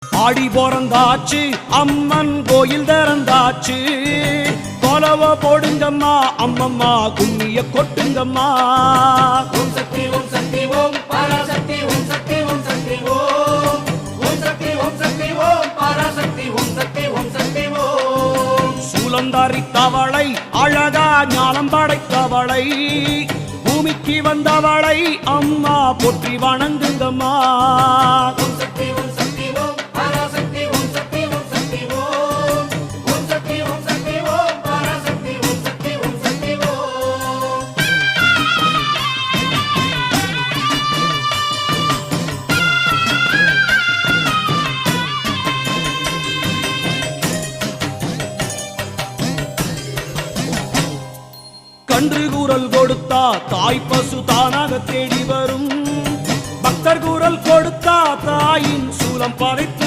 ஆடி பிறந்தாச்சு அம்மன் கோயில் திறந்தாச்சு கொலவ போடுங்கம்மா அம்மம்மா கும்மிய கொட்டுங்கம்மா. ஓம் சக்தி ஓம் சக்தி ஓம் பராசக்தி ஓம் சக்தி ஓம் சக்தி ஓம் ஓம் சக்தி ஓம் சக்தி ஓம் பராசக்தி ஓம் சக்தி ஓம் சக்தி ஓம். சூலந்தாரி தவளை அழகா ஞானம் படைத்தவளை பூமிக்கு வந்தவளை அம்மா போற்றி வணங்குங்கம்மா. ஓம் சக்தி ஓம் சக்தி ஓம் பராசக்தி ஓம் சக்தி ஓம் சக்தி ஓம் ஓம் சக்தி ஓம் சக்தி ஓம் பராசக்தி ஓம் சக்தி ஓம் சக்தி ஓம். கன்று கூறல் கொடுத்தா தாய் பசு தானாக தேடி வரும். பக்தர் கூறல் கொடுத்தா தாயின் சூலம் பதைத்து